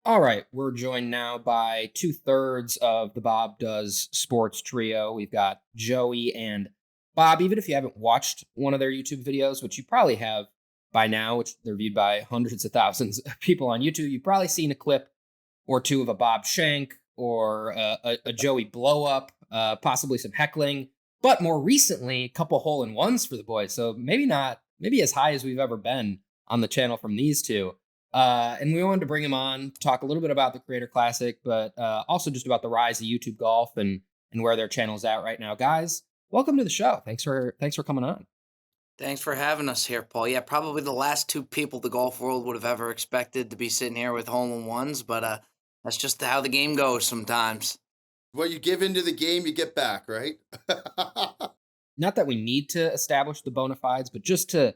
All right, we're joined now by two-thirds of the Bob Does Sports trio. We've got Joey and Bob. Even if you haven't watched one of their YouTube videos, which you probably have by now, which they're viewed by hundreds of thousands of people on YouTube, you've probably seen a clip or two of a Bob Shank or a Joey blow up, possibly some heckling, but more recently, a couple hole-in-ones for the boys. So maybe as high as we've ever been on the channel from these two. And we wanted to bring him on, talk a little bit about the Creator Classic, but also just about the rise of YouTube golf and where their channel's at right now. Guys, welcome to the show. Thanks for coming on. Thanks for having us here, Paul. Yeah, probably the last two people the golf world would have ever expected to be sitting here with hole in ones, but that's just how the game goes sometimes. What you give into the game, you get back, right? Not that we need to establish the bona fides, but just to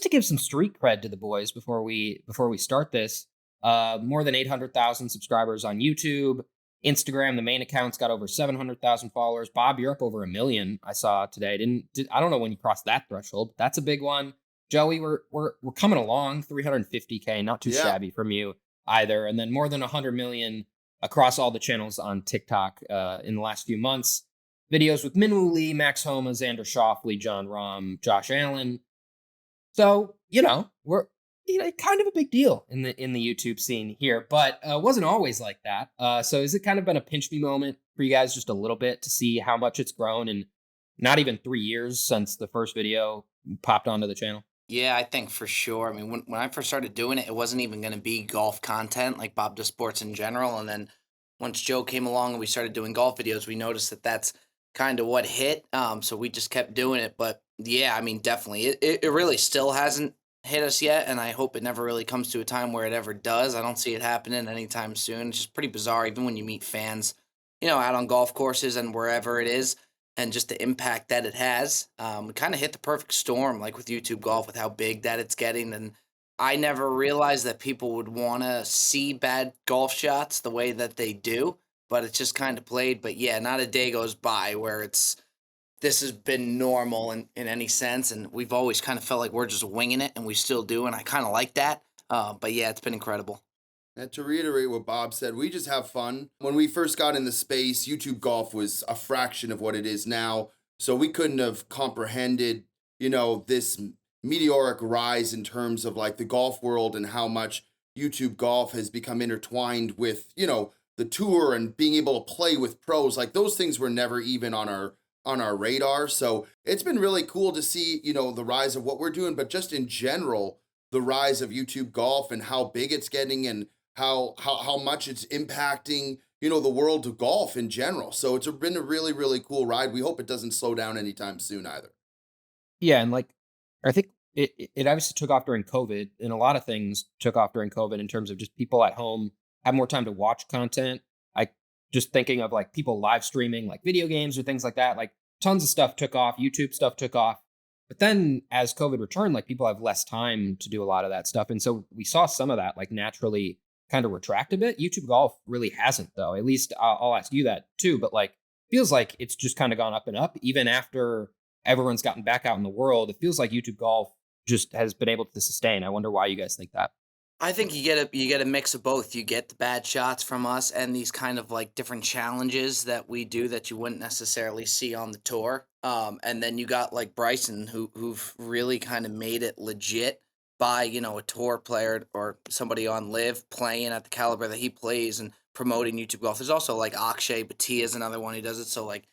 give some street cred to the boys before we start this. More than 800,000 subscribers on YouTube. Instagram, the main account's got over 700,000 followers. Bob, you're up over 1 million. I saw today. I don't know when you crossed that threshold. But that's a big one. Joey, we're coming along. 350K, not too Yeah. shabby from you either. And then more than 100 million across all the channels on TikTok in the last few months. Videos with Minwoo Lee, Max Homa, Xander Schauffele, John Rahm, Josh Allen. So, we're kind of a big deal in the YouTube scene here, but wasn't always like that. So has it kind of been a pinch me moment for you guys just a little bit to see how much it's grown in not even 3 years since the first video popped onto the channel? Yeah, I think for sure. I mean, when I first started doing it, it wasn't even going to be golf content like Bob does sports in general. And then once Joe came along and we started doing golf videos, we noticed that that's kind of what hit. So we just kept doing it. But yeah, I mean, definitely, it really still hasn't hit us yet. And I hope it never really comes to a time where it ever does. I don't see it happening anytime soon. It's just pretty bizarre, even when you meet fans, out on golf courses and wherever it is and just the impact that it has. It kind of hit the perfect storm, like with YouTube golf, with how big that it's getting. And I never realized that people would want to see bad golf shots the way that they do, but it's just kind of played. But yeah, not a day goes by where this has been normal in any sense. And we've always kind of felt like we're just winging it, and we still do. And I kind of like that. But yeah, it's been incredible. And to reiterate what Bob said, we just have fun. When we first got in the space, YouTube golf was a fraction of what it is now. So we couldn't have comprehended, this meteoric rise in terms of like the golf world and how much YouTube golf has become intertwined with, the tour and being able to play with pros. Like those things were never even on our radar. So it's been really cool to see, the rise of what we're doing, but just in general, the rise of YouTube golf and how big it's getting and how much it's impacting, the world of golf in general. So it's been a really, really cool ride. We hope it doesn't slow down anytime soon either. Yeah, and I think it obviously took off during COVID, and a lot of things took off during COVID in terms of just people at home have more time to watch content. I just thinking of like people live streaming like video games or things like that. Like tons of stuff took off, YouTube stuff took off. But then as COVID returned, like people have less time to do a lot of that stuff. And so we saw some of that like naturally kind of retract a bit. YouTube golf really hasn't though. At least I'll ask you that too. But like feels like it's just kind of gone up and up even after everyone's gotten back out in the world. It feels like YouTube golf just has been able to sustain. I wonder why you guys think that. I think you get a mix of both. You get the bad shots from us and these kind of like different challenges that we do that you wouldn't necessarily see on the tour. And then you got like Bryson who've really kind of made it legit by, a tour player or somebody on live playing at the caliber that he plays and promoting YouTube golf. There's also like Akshay Bhatia is another one who does it. So like,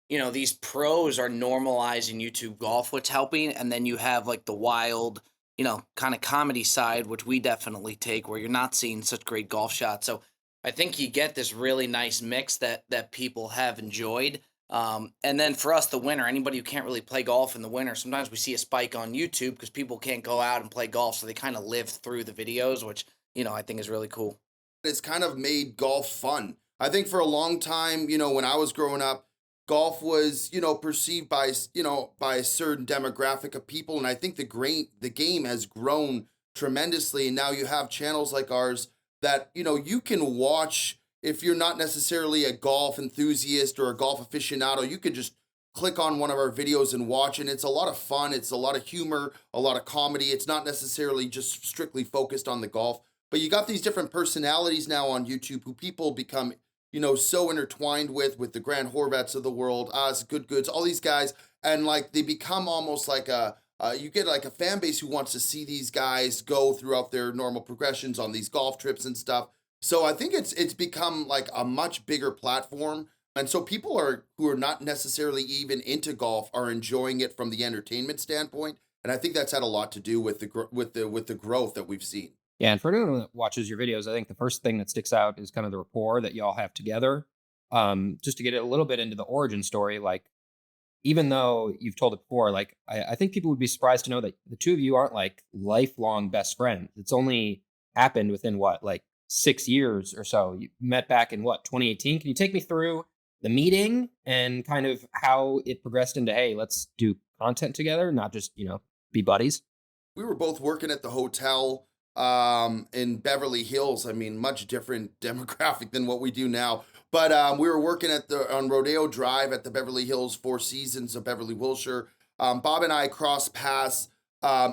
these pros are normalizing YouTube golf, what's helping. And then you have like the wild kind of comedy side, which we definitely take, where you're not seeing such great golf shots. So I think you get this really nice mix that people have enjoyed. And then for us, the winter, anybody who can't really play golf in the winter, sometimes we see a spike on YouTube because people can't go out and play golf, so they kind of live through the videos, which I think is really cool. It's kind of made golf fun. I think for a long time, when I was growing up, golf was, perceived by a certain demographic of people. And I think the game has grown tremendously. And now you have channels like ours that, you can watch if you're not necessarily a golf enthusiast or a golf aficionado. You could just click on one of our videos and watch. And it's a lot of fun. It's a lot of humor, a lot of comedy. It's not necessarily just strictly focused on the golf. But you got these different personalities now on YouTube who people become, so intertwined with the Grant Horvats of the world, us, Good Goods, all these guys. And like they become almost like you get like a fan base who wants to see these guys go throughout their normal progressions on these golf trips and stuff. So I think it's become like a much bigger platform. And so people who are not necessarily even into golf are enjoying it from the entertainment standpoint. And I think that's had a lot to do with the growth that we've seen. Yeah, and for anyone that watches your videos, I think the first thing that sticks out is kind of the rapport that y'all have together. Just to get it a little bit into the origin story, like even though you've told it before, like I think people would be surprised to know that the two of you aren't like lifelong best friends. It's only happened within what, like 6 years or so. You met back in what, 2018? Can you take me through the meeting and kind of how it progressed into, hey, let's do content together, not just, be buddies? We were both working at the hotel in Beverly Hills. I mean, much different demographic than what we do now. But we were working on Rodeo Drive at the Beverly Hills Four Seasons of Beverly Wilshire. Bob and I crossed paths,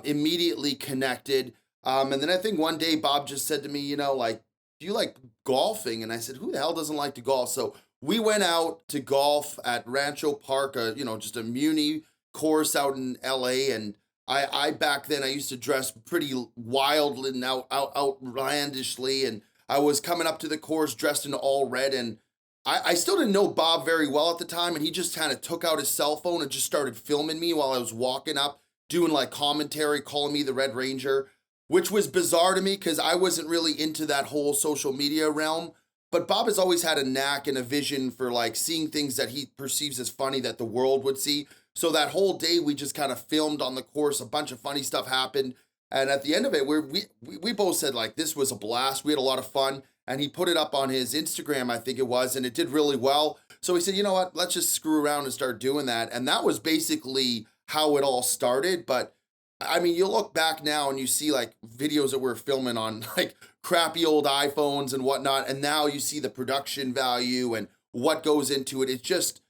immediately connected. And then I think one day Bob just said to me, like, do you like golfing? And I said, who the hell doesn't like to golf? So we went out to golf at Rancho Park, just a muni course out in LA. And I back then I used to dress pretty wild and outlandishly, and I was coming up to the course dressed in all red, and I still didn't know Bob very well at the time, and he just kind of took out his cell phone and just started filming me while I was walking up, doing like commentary, calling me the Red Ranger, which was bizarre to me because I wasn't really into that whole social media realm. But Bob has always had a knack and a vision for like seeing things that he perceives as funny that the world would see. So that whole day we just kind of filmed on the course. A bunch of funny stuff happened. And at the end of it, we both said like, this was a blast. We had a lot of fun. And he put it up on his Instagram, I think it was, and it did really well. So he said, you know what, let's just screw around and start doing that. And that was basically how it all started. But I mean, you look back now and you see like videos that we're filming on like crappy old iPhones and whatnot. And now you see the production value and what goes into it. It's just,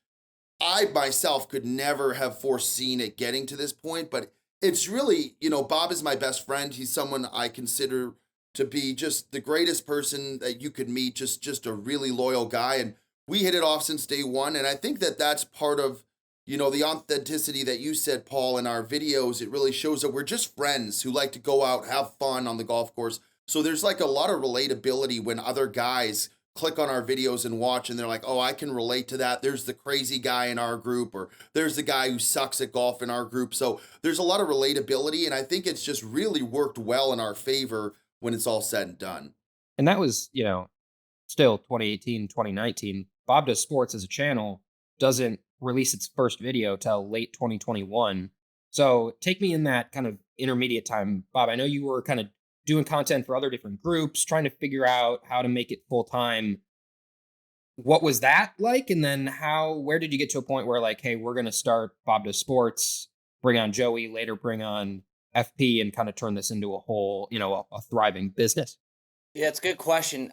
I myself could never have foreseen it getting to this point, but it's really, Bob is my best friend. He's someone I consider to be just the greatest person that you could meet, just a really loyal guy. And we hit it off since day one. And I think that that's part of, the authenticity that you said, Paul, in our videos. It really shows that we're just friends who like to go out, have fun on the golf course. So there's like a lot of relatability when other guys click on our videos and watch and they're like, oh, I can relate to that. There's the crazy guy in our group, or there's the guy who sucks at golf in our group. So there's a lot of relatability. And I think it's just really worked well in our favor when it's all said and done. And that was, still 2018, 2019. Bob Does Sports as a channel doesn't release its first video till late 2021. So take me in that kind of intermediate time. Bob, I know you were kind of doing content for other different groups, trying to figure out how to make it full time. What was that like? And then where did you get to a point where like, hey, we're going to start Bob Does Sports, bring on Joey, later bring on FP, and kind of turn this into a whole, a thriving business? Yeah, it's a good question.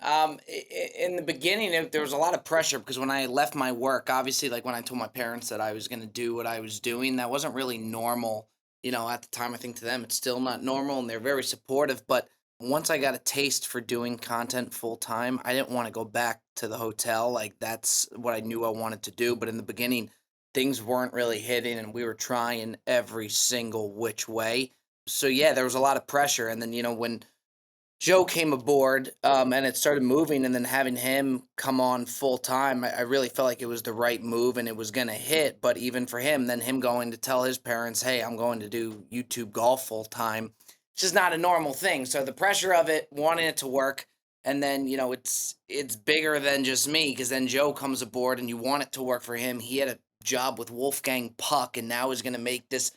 In the beginning, there was a lot of pressure because when I left my work, obviously, like when I told my parents that I was going to do what I was doing, that wasn't really normal. At the time, I think to them, it's still not normal, and they're very supportive. But once I got a taste for doing content full time, I didn't want to go back to the hotel. Like that's what I knew I wanted to do. But in the beginning, things weren't really hitting, and we were trying every single which way. So yeah, there was a lot of pressure. And then, when Joe came aboard, and it started moving, and then having him come on full time, I really felt like it was the right move and it was going to hit. But even for him, then him going to tell his parents, hey, I'm going to do YouTube golf full time, it's just not a normal thing. So the pressure of it, wanting it to work, and then, it's bigger than just me because then Joe comes aboard and you want it to work for him. He had a job with Wolfgang Puck and now is going to make this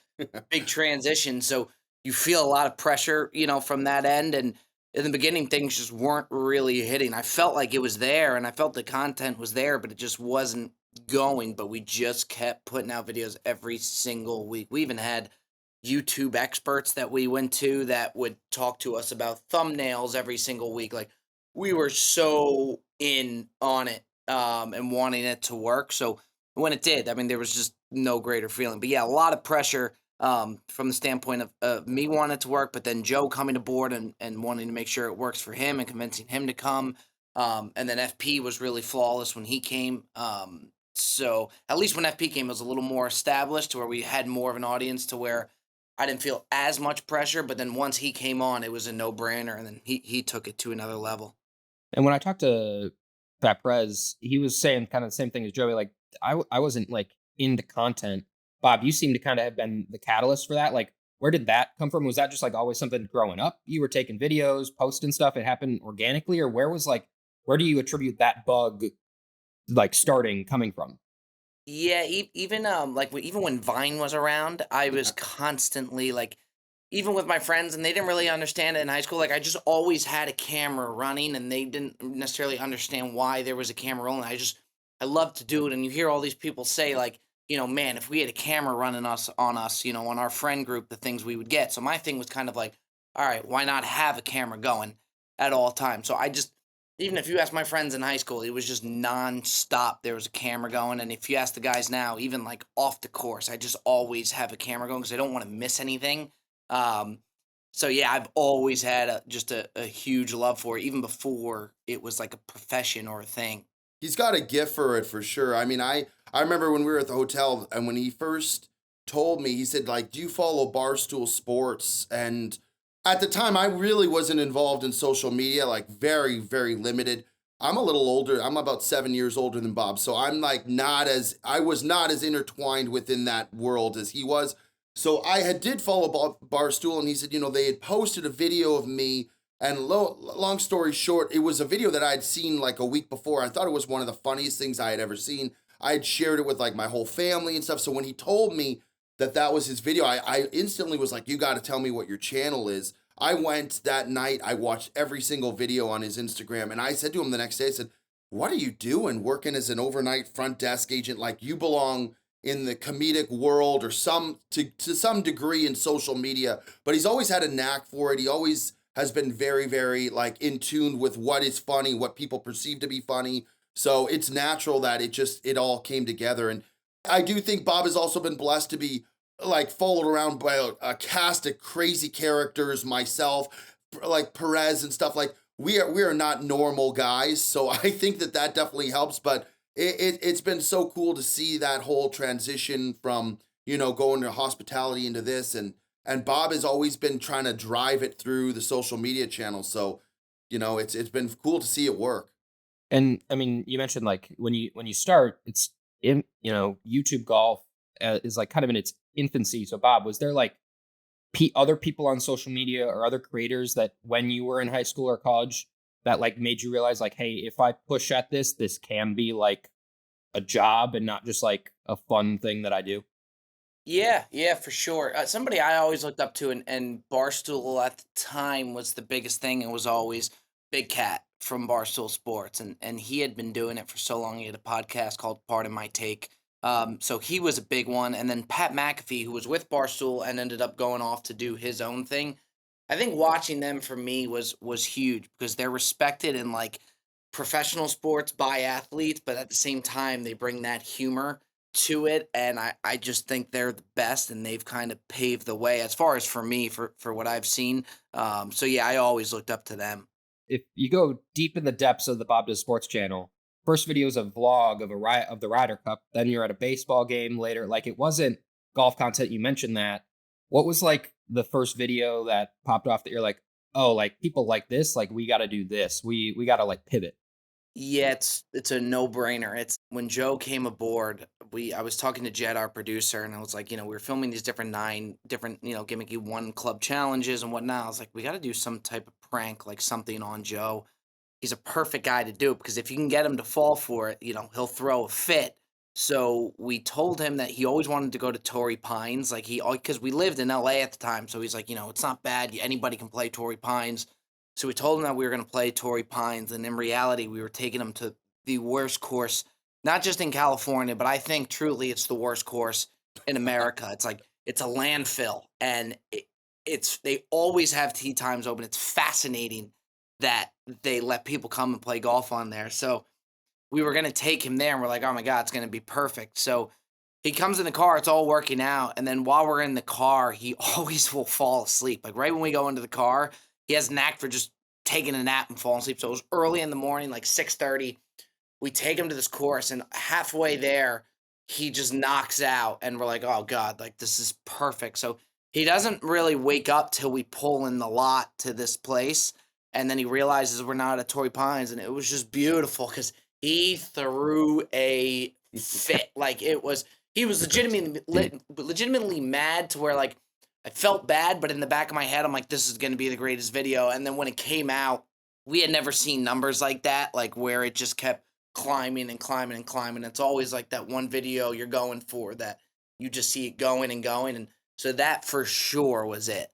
big transition. So you feel a lot of pressure, from that end. And in the beginning, things just weren't really hitting. I felt like it was there and I felt the content was there, but it just wasn't going. But we just kept putting out videos every single week. We even had YouTube experts that we went to that would talk to us about thumbnails every single week. Like we were so in on it, and wanting it to work. So when it did, I mean, there was just no greater feeling. But yeah, a lot of pressure from the standpoint of me wanting it to work, but then Joe coming aboard and wanting to make sure it works for him and convincing him to come. And then FP was really flawless when he came. So at least when FP came, it was a little more established to where we had more of an audience to where I didn't feel as much pressure. But then once he came on, it was a no brainer. And then he took it to another level. And when I talked to Pat Perez, he was saying kind of the same thing as Joey. Like, I wasn't like into content. Bob, you seem to kind of have been the catalyst for that. Like, where did that come from? Was that just like always something growing up? You were taking videos, posting stuff. It happened organically, or where do you attribute that bug like starting coming from? Yeah, even like even when Vine was around, I was Yeah. constantly like, even with my friends, and they didn't really understand it in high school. Like I just always had a camera running, and they didn't necessarily understand why there was a camera rolling. I love to do it, and you hear all these people say like, man, if we had a camera running us, on our friend group, the things we would get. So my thing was kind of like, all right, why not have a camera going at all times? So I just even if you ask my friends in high school, it was just nonstop. There was a camera going, and if you ask the guys now, even like off the course, I just always have a camera going because I don't want to miss anything. Um, so yeah, I've always had just a huge love for it, even before it was like a profession or a thing. He's got a gift for it for sure. I mean, I remember when we were at the hotel and when he first told me, he said like, "Do you follow Barstool Sports?" And at the time, I really wasn't involved in social media, like very, very limited. I'm a little older. I'm about 7 years older than Bob, so I'm like I was not as intertwined within that world as he was. So I had did follow Barstool, and he said, they had posted a video of me and long story short, it was a video that I had seen like a week before. I thought it was one of the funniest things I had ever seen. I had shared it with like my whole family and stuff. So when he told me that that was his video, I instantly was like, you got to tell me what your channel is. I went that night, I watched every single video on his Instagram. And I said to him the next day, I said, what are you doing working as an overnight front desk agent? Like you belong in the comedic world or to some degree in social media. But he's always had a knack for it. He always has been very, very like in tune with what is funny, what people perceive to be funny. So it's natural that it all came together. And I do think Bob has also been blessed to be like followed around by a cast of crazy characters, myself, like Perez and stuff. Like we are not normal guys. So I think that definitely helps. But it's been so cool to see that whole transition from, going to hospitality into this and Bob has always been trying to drive it through the social media channels. So, it's been cool to see it work. And I mean, you mentioned like when you start, it's in YouTube golf is like kind of in its infancy. So Bob, was there like other people on social media or other creators that when you were in high school or college that like made you realize like, hey, if I push at this can be like a job and not just like a fun thing that I do? Yeah, yeah, for sure. Somebody I always looked up to, and Barstool at the time was the biggest thing. It was always Big Cat from Barstool Sports, and he had been doing it for so long. He had a podcast called Pardon My Take. So he was a big one, and then Pat McAfee, who was with Barstool and ended up going off to do his own thing. I think watching them for me was huge because they're respected in like professional sports by athletes, but at the same time they bring that humor to it, and I just think they're the best, and they've kind of paved the way as far as for me for what I've seen. So yeah, I always looked up to them. If you go deep in the depths of the Bob Does Sports channel, first video is a vlog of the Ryder Cup. Then you're at a baseball game later. Like it wasn't golf content. You mentioned that. What was like the first video that popped off that you're like, oh, like people like this. Like we got to do this. We got to like pivot. Yeah, it's a no-brainer. It's when Joe came aboard, I was talking to Jed, our producer, and I was like, we were filming these nine different, gimmicky one club challenges and whatnot. I was like, we got to do some type of prank, like something on Joe. He's a perfect guy to do it because if you can get him to fall for it, he'll throw a fit. So we told him that he always wanted to go to Torrey Pines, like because we lived in LA at the time. So he's like, it's not bad. Anybody can play Torrey Pines. So we told him that we were going to play Torrey Pines, and in reality, we were taking him to the worst course, not just in California, but I think truly it's the worst course in America. It's like it's a landfill, and they always have tee times open. It's fascinating that they let people come and play golf on there. So we were going to take him there, and we're like, oh my God, it's going to be perfect. So he comes in the car, it's all working out, and then while we're in the car, he always will fall asleep. Like, right when we go into the car, he has a knack for just taking a nap and falling asleep. So it was early in the morning, like 6:30. We take him to this course, and halfway there, he just knocks out, and we're like, "Oh god, like, this is perfect." So he doesn't really wake up till we pull in the lot to this place, and then he realizes we're not at Torrey Pines, and it was just beautiful because he threw a fit. Like, he was legitimately mad to where, like, I felt bad, but in the back of my head, I'm like, "This is gonna be the greatest video," and then when it came out, we had never seen numbers like that, like, where it just kept climbing and climbing and climbing. It's always like that one video you're going for that you just see it going and going, and so that for sure was it.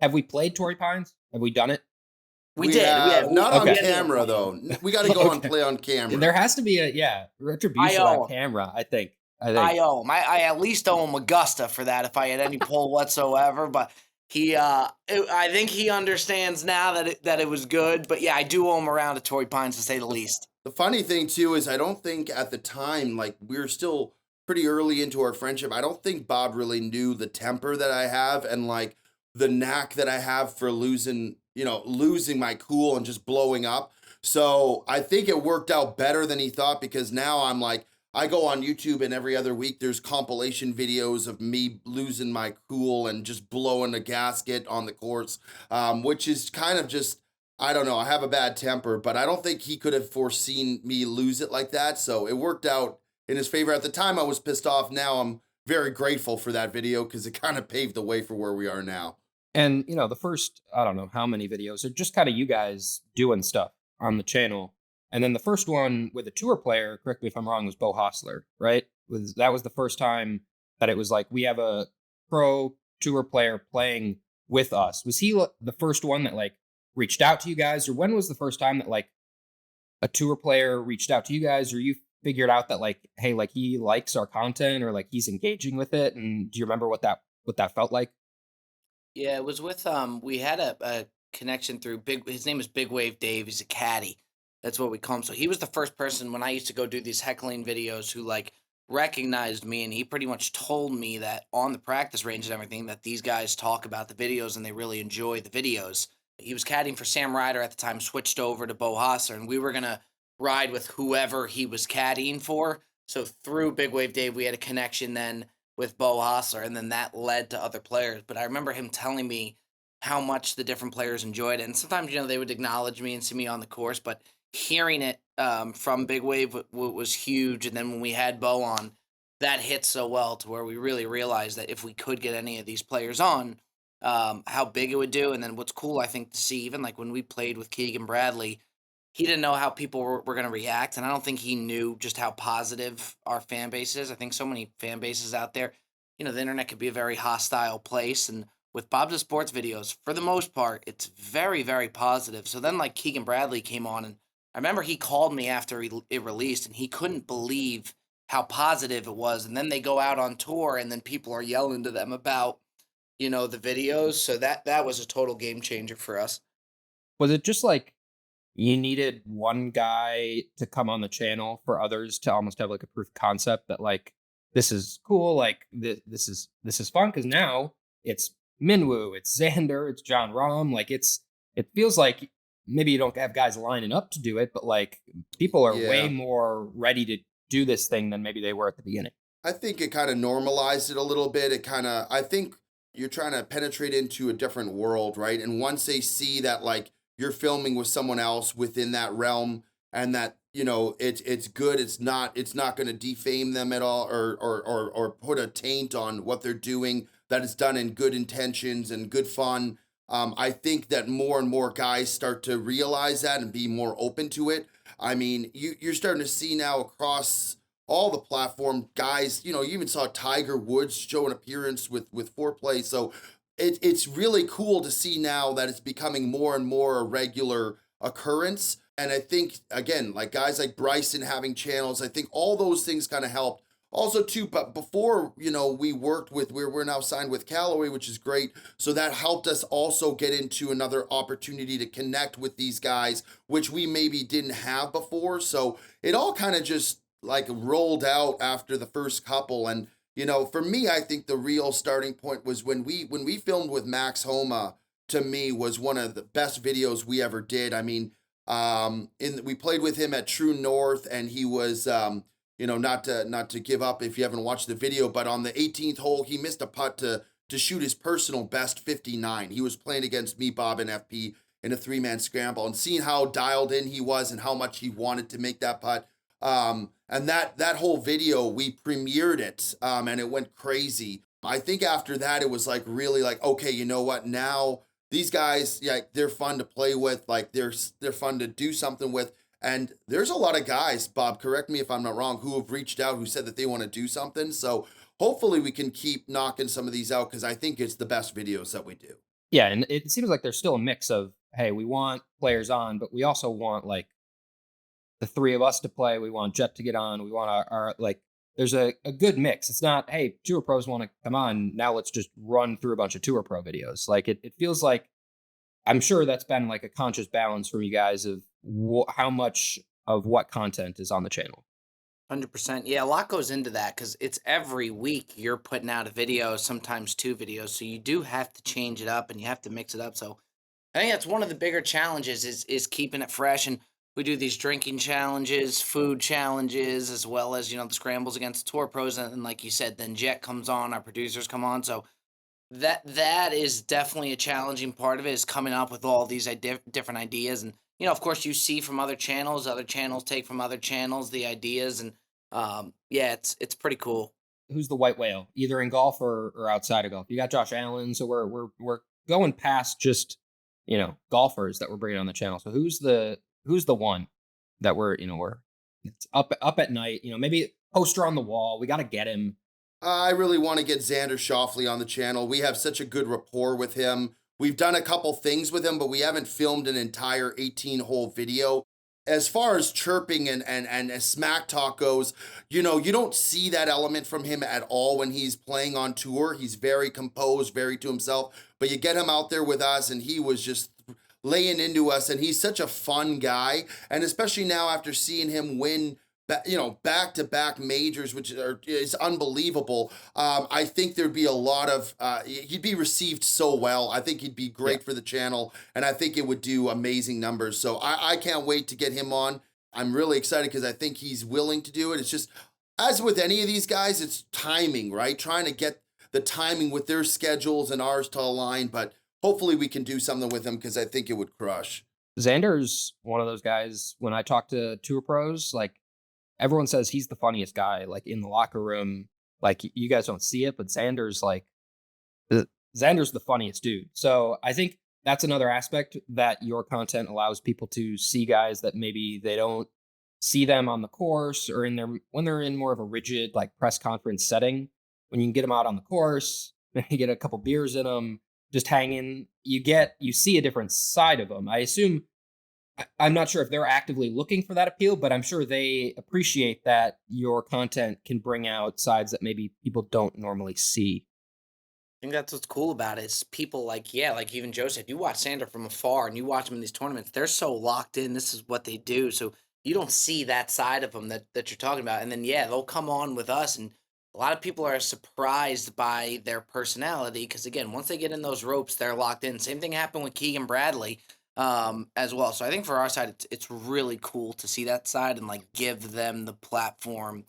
Have we played Torrey Pines? Have we done it? We did. Have, not on Okay. camera though. We got to go and play on camera. There has to be retribution I owe on camera, I think. I owe him. I at least owe him Augusta for that if I had any pull whatsoever. But I think he understands now that it was good. But yeah, I do owe him around to Torrey Pines to say the least. The funny thing too is I don't think at the time, like, we were still pretty early into our friendship. I don't think Bob really knew the temper that I have and like the knack that I have for losing my cool and just blowing up. So I think it worked out better than he thought, because now I'm like, I go on YouTube and every other week there's compilation videos of me losing my cool and just blowing a gasket on the course, which is kind of just, I don't know, I have a bad temper, but I don't think he could have foreseen me lose it like that. So it worked out in his favor. At the time I was pissed off. Now I'm very grateful for that video because it kind of paved the way for where we are now. And, the first, I don't know how many videos are just kind of you guys doing stuff on the channel. And then the first one with a tour player, correct me if I'm wrong, was Bo Hostler, right? That was the first time that it was like, we have a pro tour player playing with us. Was he the first one that like reached out to you guys? Or when was the first time that like a tour player reached out to you guys, or you figured out that like, hey, like he likes our content or like he's engaging with it? And do you remember what that felt like? Yeah, it was with we had a connection through his name is Big Wave Dave. He's a caddy. That's what we call him. So he was the first person when I used to go do these heckling videos who like recognized me, and he pretty much told me that on the practice range and everything that these guys talk about the videos and they really enjoy the videos. He was caddying for Sam Ryder at the time, switched over to Bo Hostler, and we were gonna ride with whoever he was caddying for. So through Big Wave Dave, we had a connection then with Bo Hostler, and then that led to other players. But I remember him telling me how much the different players enjoyed it. And sometimes, they would acknowledge me and see me on the course, but hearing it from Big Wave was huge. And then when we had Bo on, that hit so well to where we really realized that if we could get any of these players on, how big it would do. And then what's cool, I think, to see, even like when we played with Keegan Bradley, he didn't know how people were going to react. And I don't think he knew just how positive our fan base is. I think so many fan bases out there, the internet could be a very hostile place. And with Bob the Sports videos, for the most part, it's very, very positive. So then like Keegan Bradley came on, and I remember he called me after it released, and he couldn't believe how positive it was. And then they go out on tour, and then people are yelling to them about, the videos. So that was a total game changer for us. Was it just like you needed one guy to come on the channel for others to almost have like a proof of concept that like, this is cool, like this is fun? Because now it's Minwoo, it's Xander, it's John Rahm. Like it feels like maybe you don't have guys lining up to do it, but like people are way more ready to do this thing than maybe they were at the beginning. I think it kind of normalized it a little bit. I think you're trying to penetrate into a different world, right? And once they see that like you're filming with someone else within that realm, and that it's good, it's not going to defame them at all, or put a taint on what they're doing, that it's done in good intentions and good fun. I think that more and more guys start to realize that and be more open to it. I mean, you're starting to see now across all the platform guys, you even saw Tiger Woods show an appearance with Foreplay. So it's really cool to see now that it's becoming more and more a regular occurrence. And I think, again, like guys like Bryson having channels, I think all those things kind of helped. Also, too, but before, we worked with, we're now signed with Callaway, which is great. So that helped us also get into another opportunity to connect with these guys, which we maybe didn't have before. So it all kind of just like rolled out after the first couple. And, you know, for me, I think the real starting point was when we filmed with Max Homa, to me was one of the best videos we ever did. I mean, we played with him at True North, and he was, you know, not to give up if you haven't watched the video, but on the 18th hole, he missed a putt to shoot his personal best 59. He was playing against me, Bob, and FP in a 3-man scramble, and seeing how dialed in he was and how much he wanted to make that putt. And that whole video, we premiered it, and it went crazy. I think after that, it was like really like, okay, you know what? Now these guys, yeah, they're fun to play with. Like they're fun to do something with. And there's a lot of guys, Bob, correct me if I'm not wrong, who have reached out, who said that they want to do something. So hopefully we can keep knocking some of these out, because I think it's the best videos that we do. Yeah, and it seems like there's still a mix of, hey, we want players on, but we also want like the three of us to play. We want Jet to get on. We want our like, there's a good mix. It's not, hey, tour pros want to come on. Now let's just run through a bunch of tour pro videos. Like it feels like, I'm sure that's been like a conscious balance for you guys of how much of what content is on the channel. 100%. Yeah, a lot goes into that because it's every week you're putting out a video, sometimes 2 videos. So you do have to change it up and you have to mix it up. So I think that's one of the bigger challenges is keeping it fresh. And we do these drinking challenges, food challenges, as well as, you know, the scrambles against the tour pros. And like you said, then Jet comes on, our producers come on. So that is definitely a challenging part of it, is coming up with all these different ideas. And, you know, of course you see from other channels take from other channels the ideas. And yeah, it's pretty cool. Who's the white whale, either in golf or outside of golf? You got Josh Allen, so we're going past just, you know, golfers that we're bringing on the channel. So who's the one that we're it's up at night, you know, maybe poster on the wall. We got to get him. I really want to get Xander Schauffele on the channel. We have such a good rapport with him. We've done a couple things with him, but we haven't filmed an entire 18-hole video. As far as chirping and smack talk goes, you know, you don't see that element from him at all when he's playing on tour. He's very composed, very to himself, but you get him out there with us and he was just laying into us, and he's such a fun guy. And especially now after seeing him win, you know, back-to-back majors, which is unbelievable. I think there'd be a lot of, he'd be received so well. I think he'd be great for the channel, and I think it would do amazing numbers. So I can't wait to get him on. I'm really excited because I think he's willing to do it. It's just, as with any of these guys, it's timing, right? Trying to get the timing with their schedules and ours to align, but hopefully we can do something with him because I think it would crush. Xander's one of those guys, when I talk to tour pros, like, everyone says he's the funniest guy, like in the locker room. Like you guys don't see it, but Xander's the funniest dude. So I think that's another aspect that your content allows people to see guys that maybe they don't see them on the course or when they're in more of a rigid like press conference setting. When you can get them out on the course, you get a couple beers in them, just hanging, you see a different side of them. I assume, I'm not sure if they're actively looking for that appeal, but I'm sure they appreciate that your content can bring out sides that maybe people don't normally see. I think that's what's cool about it, is people like even Joe said, you watch Xander from afar and you watch them in these tournaments, they're so locked in. This is what they do. So you don't see that side of them that you're talking about. And then, they'll come on with us. And a lot of people are surprised by their personality because, again, once they get in those ropes, they're locked in. Same thing happened with Keegan Bradley as well. So I think for our side, it's really cool to see that side and like give them the platform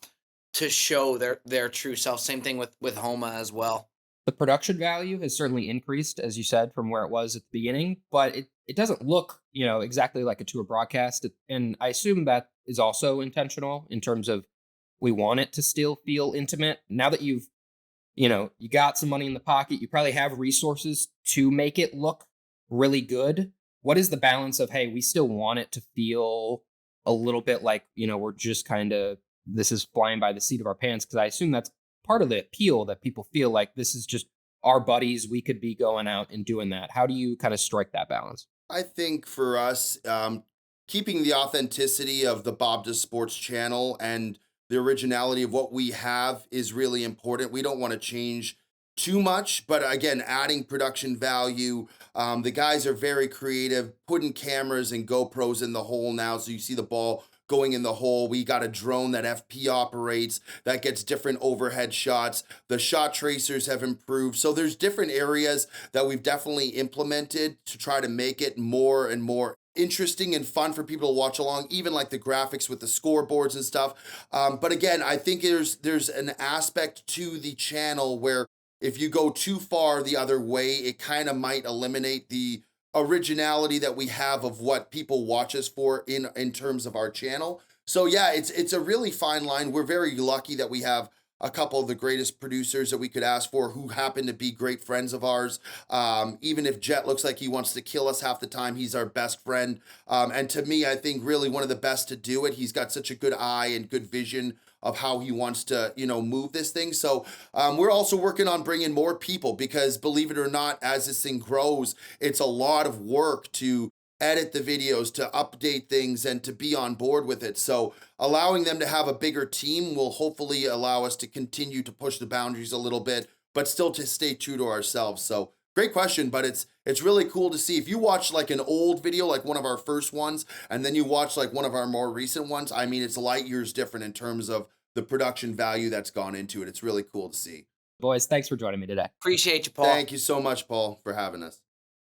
to show their true self. Same thing with Homa as well. The production value has certainly increased, as you said, from where it was at the beginning, but it doesn't look, exactly like a tour broadcast. And I assume that is also intentional in terms of we want it to still feel intimate. Now that you got some money in the pocket, you probably have resources to make it look really good. What is the balance of, hey, we still want it to feel a little bit like, we're just kind of, this is flying by the seat of our pants? Because I assume that's part of the appeal, that people feel like this is just our buddies. We could be going out and doing that. How do you kind of strike that balance? I think for us, keeping the authenticity of the Bob Does Sports channel and the originality of what we have is really important. We don't want to change too much, but again, adding production value. The guys are very creative, putting cameras and GoPros in the hole now, so you see the ball going in the hole. We got a drone that FP operates that gets different overhead shots. The shot tracers have improved. So there's different areas that we've definitely implemented to try to make it more and more interesting and fun for people to watch along, even like the graphics with the scoreboards and stuff. But again, I think there's an aspect to the channel where if you go too far the other way, it kind of might eliminate the originality that we have of what people watch us for in terms of our channel. So yeah, it's a really fine line. We're very lucky that we have a couple of the greatest producers that we could ask for who happen to be great friends of ours. Even if Jet looks like he wants to kill us half the time, he's our best friend. And to me, I think really one of the best to do it. He's got such a good eye and good vision of how he wants to, move this thing. So we're also working on bringing more people because believe it or not, as this thing grows, it's a lot of work to edit the videos, to update things, and to be on board with it. So allowing them to have a bigger team will hopefully allow us to continue to push the boundaries a little bit, but still to stay true to ourselves. So great question, but it's really cool to see. If you watch like an old video, like one of our first ones, and then you watch like one of our more recent ones, I mean, it's light years different in terms of the production value that's gone into it. It's really cool to see. Boys, thanks for joining me today. Appreciate you, Paul. Thank you so much, Paul, for having us.